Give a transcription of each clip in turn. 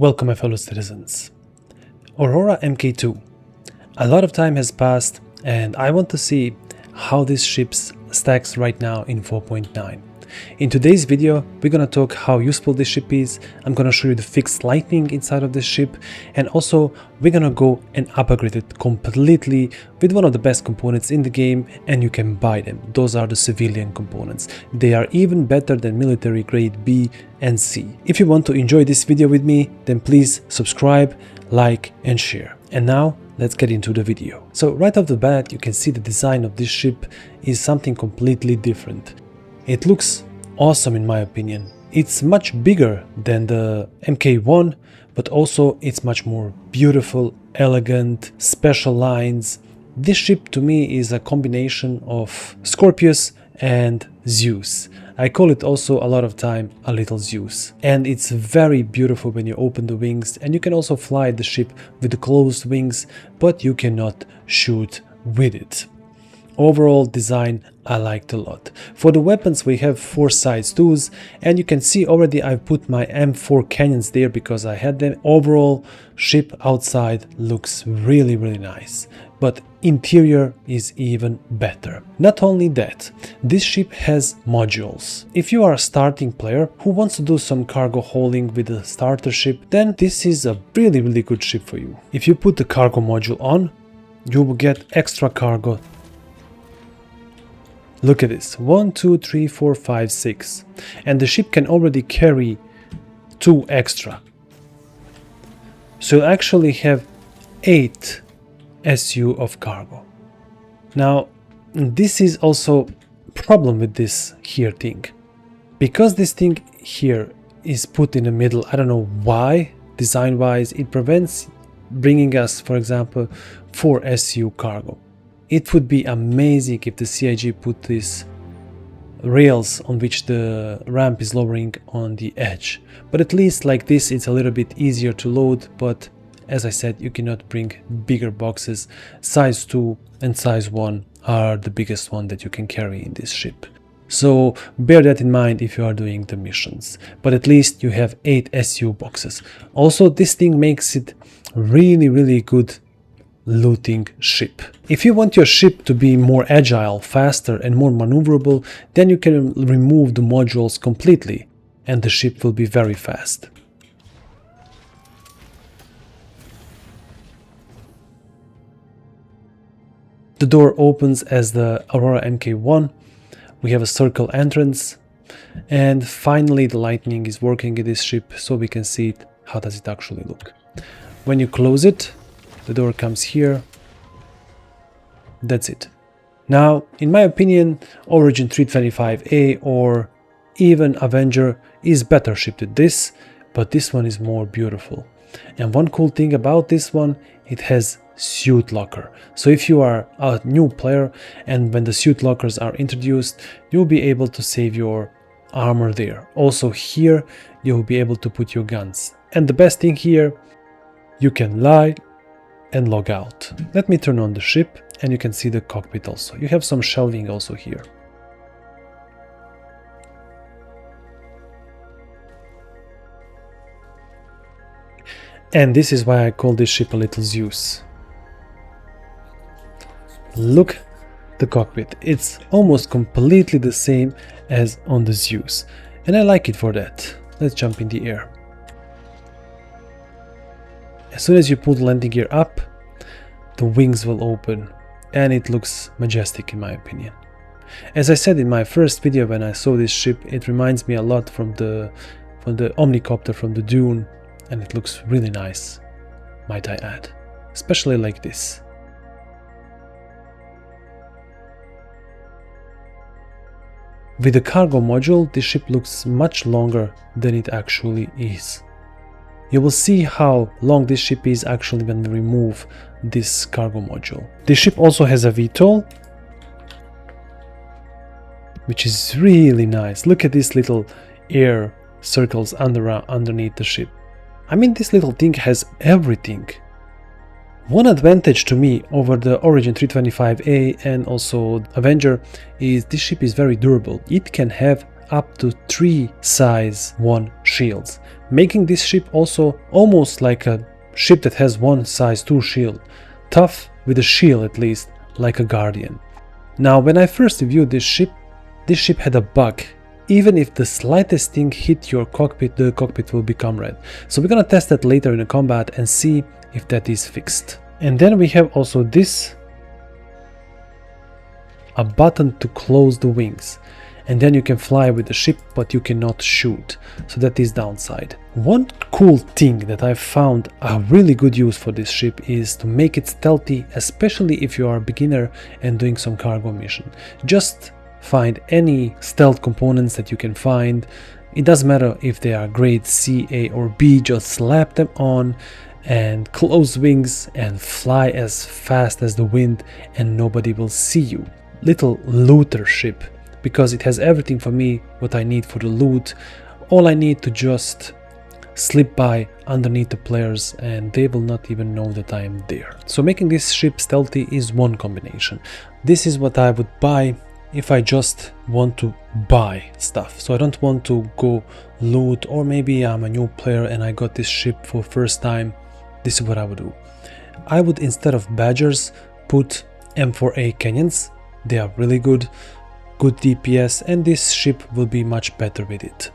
Welcome, my fellow citizens. Aurora MK2. A lot of time has passed and I want to see how this ship stacks right now in 4.9. In today's video, we're gonna talk how useful this ship is. I'm gonna show you the fixed lightning inside of this ship, and also we're gonna go and upgrade it completely with one of the best components in the game, and you can buy them. Those are the civilian components. They are even better than military grade B and C. If you want to enjoy this video with me, then please subscribe, like and share. And now let's get into the video. So right off the bat, you can see the design of this ship is something completely different. It looks awesome in my opinion. It's much bigger than the MK1, but also it's much more beautiful, elegant, special lines. This ship to me is a combination of Scorpius and Zeus. I call it also a lot of time a little Zeus. And it's very beautiful when you open the wings, and you can also fly the ship with the closed wings, but you cannot shoot with it. Overall design I liked a lot. For the weapons we have 4 size 2s, and you can see already I've put my M4 cannons there because I had them. Overall ship outside looks really nice, but interior is even better. Not only that, this ship has modules. If you are a starting player who wants to do some cargo hauling with a starter ship, then this is a really good ship for you. If you put the cargo module on, you will get extra cargo. Look at this, 1, 2, 3, 4, 5, 6, and the ship can already carry 2 extra. So you'll actually have 8 SU of cargo. Now, this is also a problem with this here thing. Because this thing here is put in the middle, I don't know why, design-wise, it prevents bringing us, for example, 4 SU cargo. It would be amazing if the CIG put these rails on which the ramp is lowering on the edge. But at least like this, it's a little bit easier to load, but as I said, you cannot bring bigger boxes. Size 2 and size 1 are the biggest one that you can carry in this ship. So bear that in mind if you are doing the missions. But at least you have 8 SU boxes. Also, this thing makes it really good looting ship. If you want your ship to be more agile, faster and more maneuverable, then you can remove the modules completely and the ship will be very fast. The door opens as the Aurora MK1. We have a circle entrance, and finally the lightning is working in this ship, so we can see it. How does it actually look? When you close it, the door comes here. That's it. Now, in my opinion, Origin 325A or even Avenger is better shipped with this, but this one is more beautiful. And one cool thing about this one, it has suit locker. So if you are a new player and when the suit lockers are introduced, you'll be able to save your armor there. Also here, you'll be able to put your guns. And the best thing here, you can lie and log out. Let me turn on the ship and you can see the cockpit also. You have some shelving also here. And this is why I call this ship a little Zeus. Look the cockpit. It's almost completely the same as on the Zeus. And I like it for that. Let's jump in the air. As soon as you pull the landing gear up, the wings will open and it looks majestic in my opinion. As I said in my first video when I saw this ship, it reminds me a lot from the Omnicopter from the Dune, and it looks really nice, might I add, especially like this. With the cargo module, this ship looks much longer than it actually is. You will see how long this ship is actually when we remove this cargo module. This ship also has a VTOL, which is really nice. Look at these little air circles underneath the ship. I mean, this little thing has everything. One advantage to me over the Origin 325A and also Avenger is this ship is very durable. It can have up to 3 size 1 shields, making this ship also almost like a ship that has one size 2 shield, tough with a shield at least, like a Guardian. Now when I first reviewed this ship had a bug. Even if the slightest thing hit your cockpit, the cockpit will become red. So we're gonna test that later in a combat and see if that is fixed. And then we have also this, a button to close the wings. And then you can fly with the ship, but you cannot shoot. So that is downside. One cool thing that I found a really good use for this ship is to make it stealthy, especially if you are a beginner and doing some cargo mission. Just find any stealth components that you can find. It doesn't matter if they are grade C, A or B, just slap them on and close wings and fly as fast as the wind and nobody will see you. Little looter ship, because it has everything for me what I need for the loot. All I need to just slip by underneath the players and they will not even know that I am there. So making this ship stealthy is one combination. This is what I would buy if I just want to buy stuff. So I don't want to go loot, or maybe I'm a new player and I got this ship for first time. This is what I would do. I would, instead of Badgers, put M4A Canyons. They are really good DPS, and this ship will be much better with it.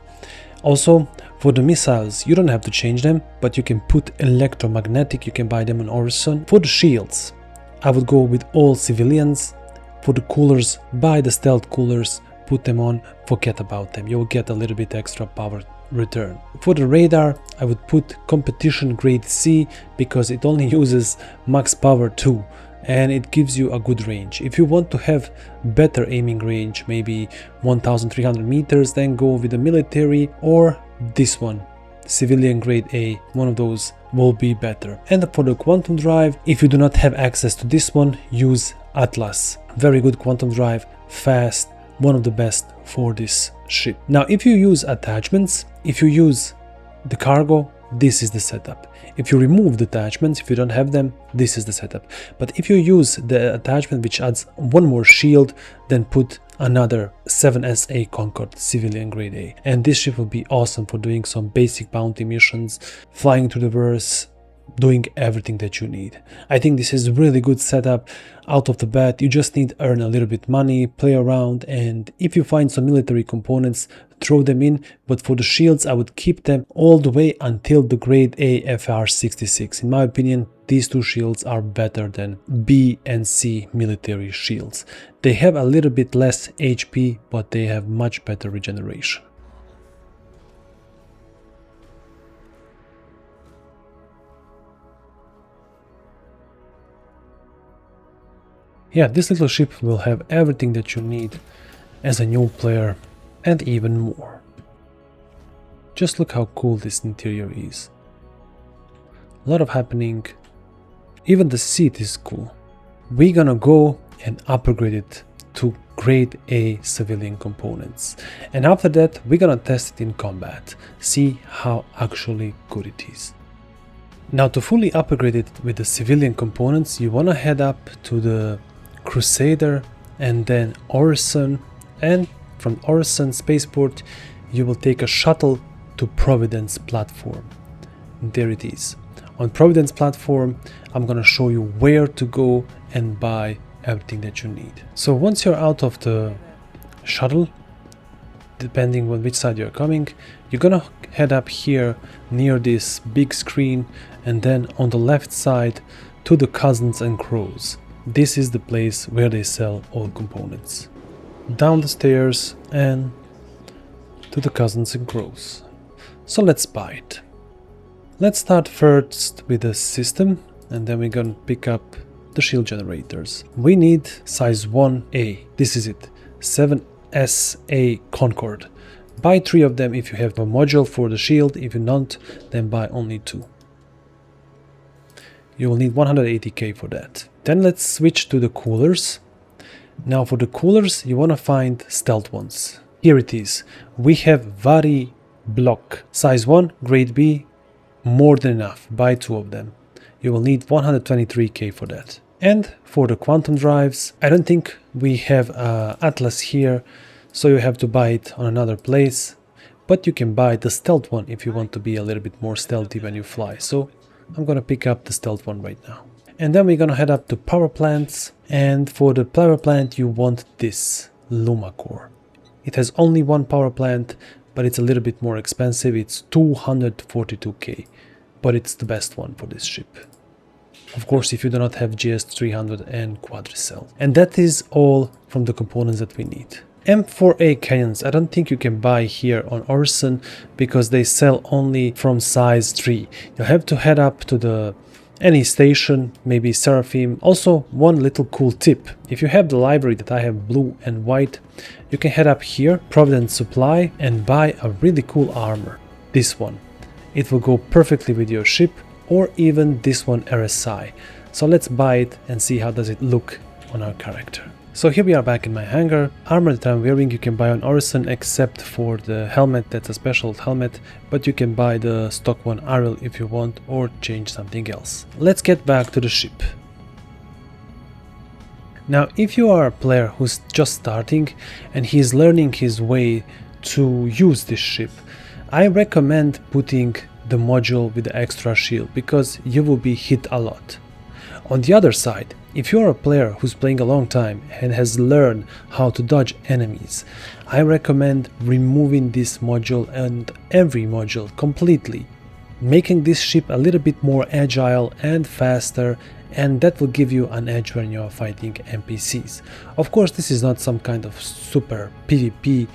Also, for the missiles, you don't have to change them, but you can put electromagnetic, you can buy them on Orison. For the shields, I would go with all civilians. For the coolers, buy the stealth coolers, put them on, forget about them, you'll get a little bit extra power return. For the radar, I would put competition grade C, because it only uses max power 2 and it gives you a good range. If you want to have better aiming range, maybe 1300 meters, then go with the military, or this one, civilian grade A, one of those will be better. And for the quantum drive, if you do not have access to this one, use Atlas. Very good quantum drive, fast, one of the best for this ship. Now if you use attachments, if you use the cargo, this is the setup. If you remove the attachments, if you don't have them, this is the setup. But if you use the attachment which adds one more shield, then put another 7SA Concorde civilian grade A. And this ship will be awesome for doing some basic bounty missions, flying to the verse, doing everything that you need. I think this is a really good setup out of the bat. You just need to earn a little bit money, play around, and if you find some military components, throw them in. But for the shields, I would keep them all the way until the grade A FR66. In my opinion, these two shields are better than B and C military shields. They have a little bit less HP, but they have much better regeneration. Yeah, this little ship will have everything that you need as a new player and even more. Just look how cool this interior is. A lot of happening. Even the seat is cool. We're gonna go and upgrade it to grade A civilian components. And after that, we're gonna test it in combat. See how actually good it is. Now to fully upgrade it with the civilian components, you wanna head up to the Crusader and then Orison, and from Orison spaceport you will take a shuttle to Providence platform. And there it is. On Providence platform, I'm gonna show you where to go and buy everything that you need. So once you're out of the shuttle, depending on which side you're coming, you're gonna head up here near this big screen, and then on the left side to the Cousins and Crows. This is the place where they sell all components. Down the stairs and to the Cousins and Crows. So let's buy it. Let's start first with the system, and then we're gonna pick up the shield generators. We need size 1A. This is it. 7SA Concorde. Buy 3 of them if you have a module for the shield. If you don't, then buy only 2. You will need 180k for that. Then let's switch to the coolers. Now for the coolers, you want to find stealth ones. Here it is. We have Vari Block. Size 1, grade B, more than enough. Buy 2 of them. You will need 123k for that. And for the quantum drives, I don't think we have Atlas here, so you have to buy it on another place. but you can buy the stealth one if you want to be a little bit more stealthy when you fly. So I'm gonna pick up the stealth one right now. And then we're gonna head up to power plants, and for the power plant you want this Luma core. It has only one power plant, but it's a little bit more expensive. It's 242k, but it's the best one for this ship. Of course, if you do not have GS300 and Quadricell. And that is all from the components that we need. M4A cannons, I don't think you can buy here on Orson because they sell only from size 3. You'll have to head up to any station, maybe Seraphim. Also, one little cool tip: if you have the library that I have, blue and white, you can head up here, Providence Supply, and buy a really cool armor. This one. It will go perfectly with your ship, or even this one RSI. So let's buy it and see how does it look on our character. So here we are back in my hangar. Armor that I'm wearing you can buy on Orison, except for the helmet. That's a special helmet, but you can buy the stock one Ariel if you want, or change something else. Let's get back to the ship. Now, if you are a player who's just starting and he's learning his way to use this ship, I recommend putting the module with the extra shield, because you will be hit a lot. On the other side, if you're a player who's playing a long time and has learned how to dodge enemies, I recommend removing this module and every module completely, making this ship a little bit more agile and faster, and that will give you an edge when you're fighting NPCs. Of course, this is not some kind of super PvP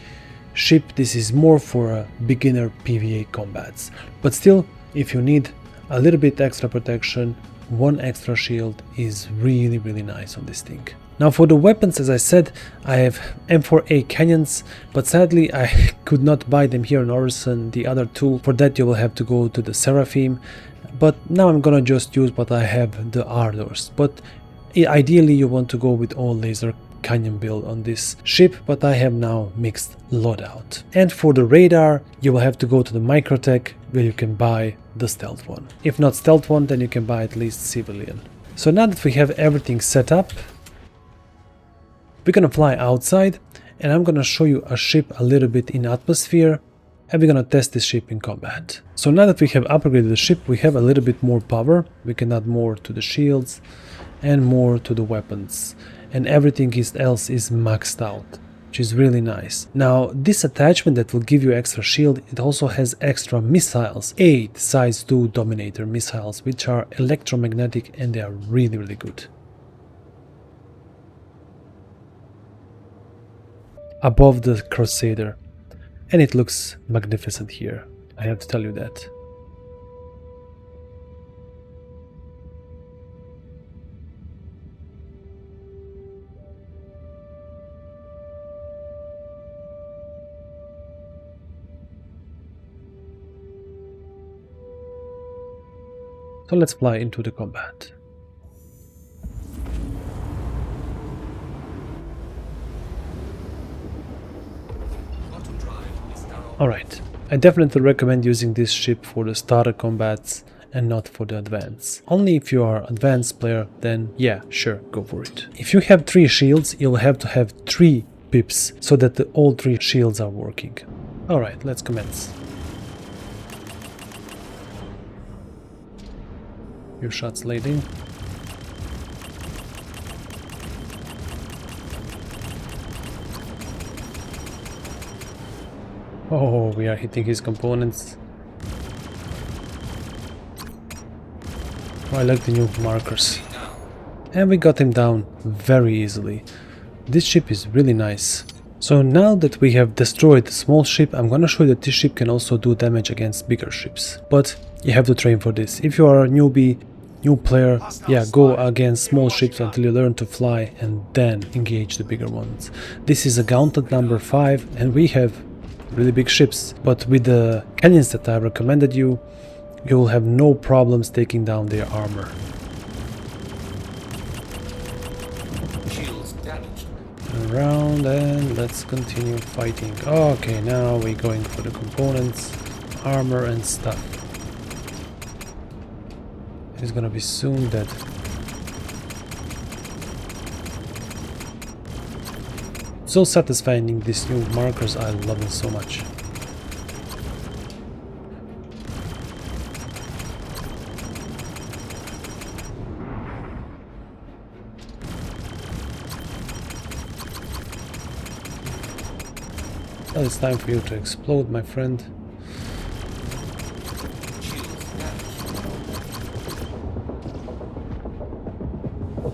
ship, this is more for a beginner PvA combats. But still, if you need a little bit extra protection, one extra shield is really nice on this thing. Now for the weapons, as I said, I have M4A cannons, but sadly I could not buy them here in Orison, the other two. For that you will have to go to the Seraphim, but now I'm gonna just use what I have, the Ardors. But ideally you want to go with all laser canyon build on this ship, but I have now mixed loadout. And for the radar you will have to go to the Microtech, where you can buy the stealth one. If not stealth one, then you can buy at least civilian. So now that we have everything set up, we're gonna fly outside, and I'm gonna show you a ship a little bit in atmosphere, and we're gonna test this ship in combat. So now that we have upgraded the ship, we have a little bit more power. We can add more to the shields and more to the weapons, and everything else is maxed out, which is really nice. Now this attachment that will give you extra shield, it also has extra missiles, 8 size 2 Dominator missiles, which are electromagnetic and they are really good. Above the Crusader, and it looks magnificent here, I have to tell you that. So let's fly into the combat. Alright, I definitely recommend using this ship for the starter combats and not for the advanced. Only if you are advanced player, then yeah, sure, go for it. If you have 3 shields, you'll have to have 3 pips so that all 3 shields are working. Alright, let's commence. Your shots laid in. Oh, we are hitting his components. Oh, I like the new markers. And we got him down very easily. This ship is really nice. So now that we have destroyed the small ship, I'm gonna show you that this ship can also do damage against bigger ships. But you have to train for this. If you are a newbie, new player, yeah, go against small ships until you learn to fly and then engage the bigger ones. This is a gauntlet number 5 and we have really big ships, but with the cannons that I recommended you, you will have no problems taking down their armor. Around, and let's continue fighting. Okay, now we're going for the components, armor and stuff. He's gonna be soon dead. So satisfying, these new markers, I love them so much. Well, it's time for you to explode, my friend.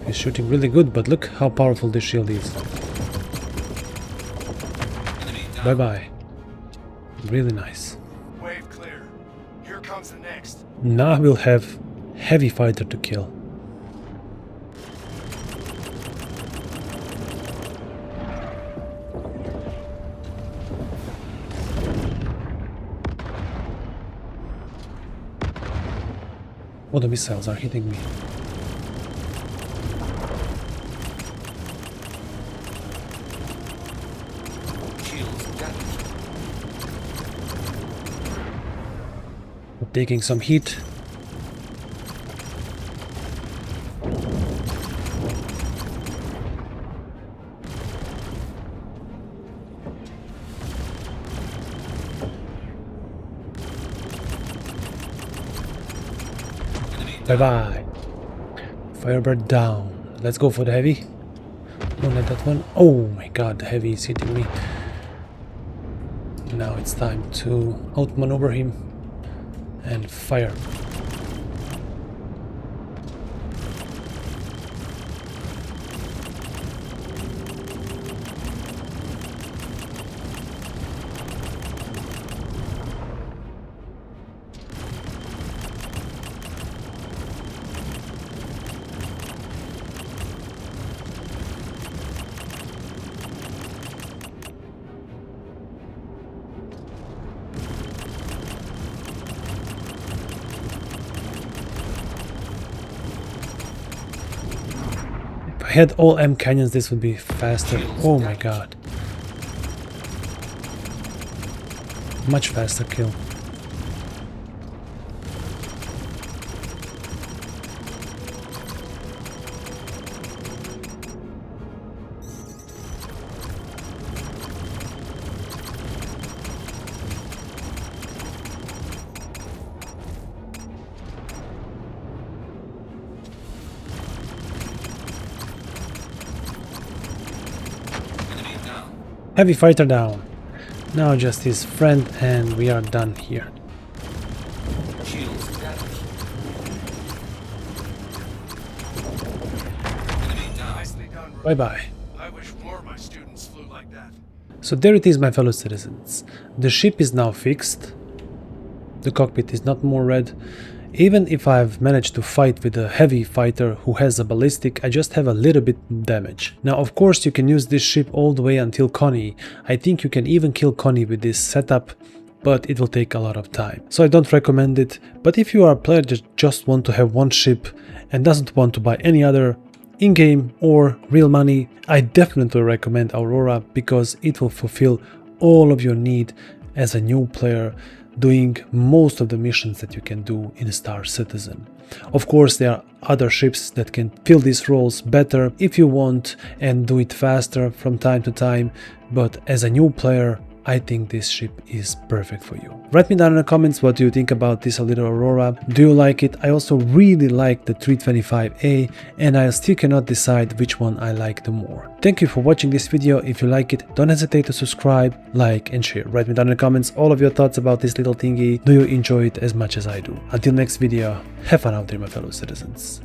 He's shooting really good, but look how powerful this shield is. Bye-bye. Really nice. Wave clear. Here comes the next. Now we'll have heavy fighter to kill. Oh, the missiles are hitting me. We're taking some heat. Bye-bye. Firebird down. Let's go for the heavy. Don't let that one. Oh my god, the heavy is hitting me. Now it's time to outmaneuver him and fire. If I had all M cannons, this would be faster. Oh my god. Much faster kill. Heavy fighter down. Now just his friend and we are done here. Bye bye. I wish more of my students flew like that. So there it is, my fellow citizens. The ship is now fixed. The cockpit is not more red. Even if I've managed to fight with a heavy fighter who has a ballistic, I just have a little bit damage. Now of course you can use this ship all the way until Connie. I think you can even kill Connie with this setup, but it will take a lot of time. So I don't recommend it, but if you are a player that just want to have one ship and doesn't want to buy any other in-game or real money, I definitely recommend Aurora because it will fulfill all of your need as a new player, doing most of the missions that you can do in Star Citizen. Of course, there are other ships that can fill these roles better if you want and do it faster from time to time, but as a new player, I think this ship is perfect for you. Write me down in the comments what do you think about this little Aurora. Do you like it? I also really like the 325A and I still cannot decide which one I like the more. Thank you for watching this video. If you like it, don't hesitate to subscribe, like and share. Write me down in the comments all of your thoughts about this little thingy. Do you enjoy it as much as I do? Until next video, have fun out there, my fellow citizens.